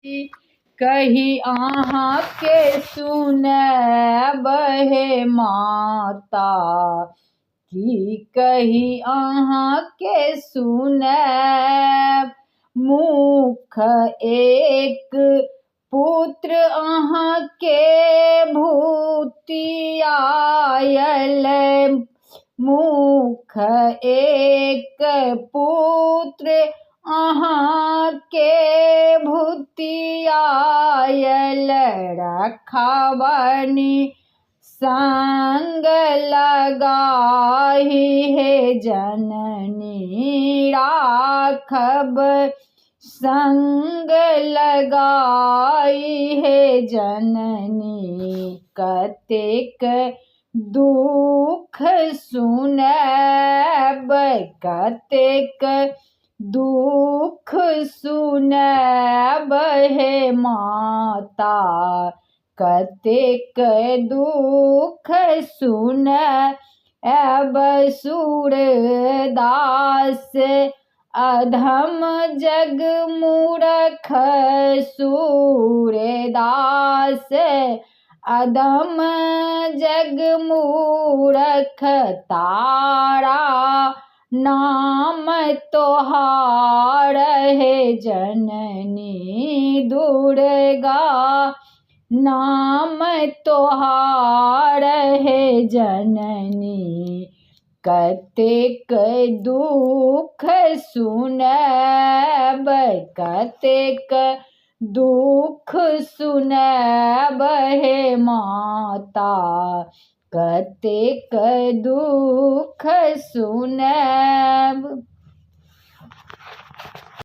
कही अहाँ के सुनैब हे माता, की कही अहाँ के सुनैब। मुख एक पुत्र अहाँ के भूति आयल, मुख एक पुत्र अहाँ के भूति आयल। रखबनि संग लगाही हे जननी, राखब संग लगाई हे जननी। कतेक दुख सुनैब, कतेक दुख सुनैब हे माता, कतेक दुख सुनैब। सूरदास अधम जग मूरख, सूरदास अधम जग मूरख। तारा नाम तोहार हे जननी, दुर्गा नाम तोहार हे जननी। कतेक दुख सुनैब, कतेक दुख सुनैब हे माता, कतेक दुख सुनैब।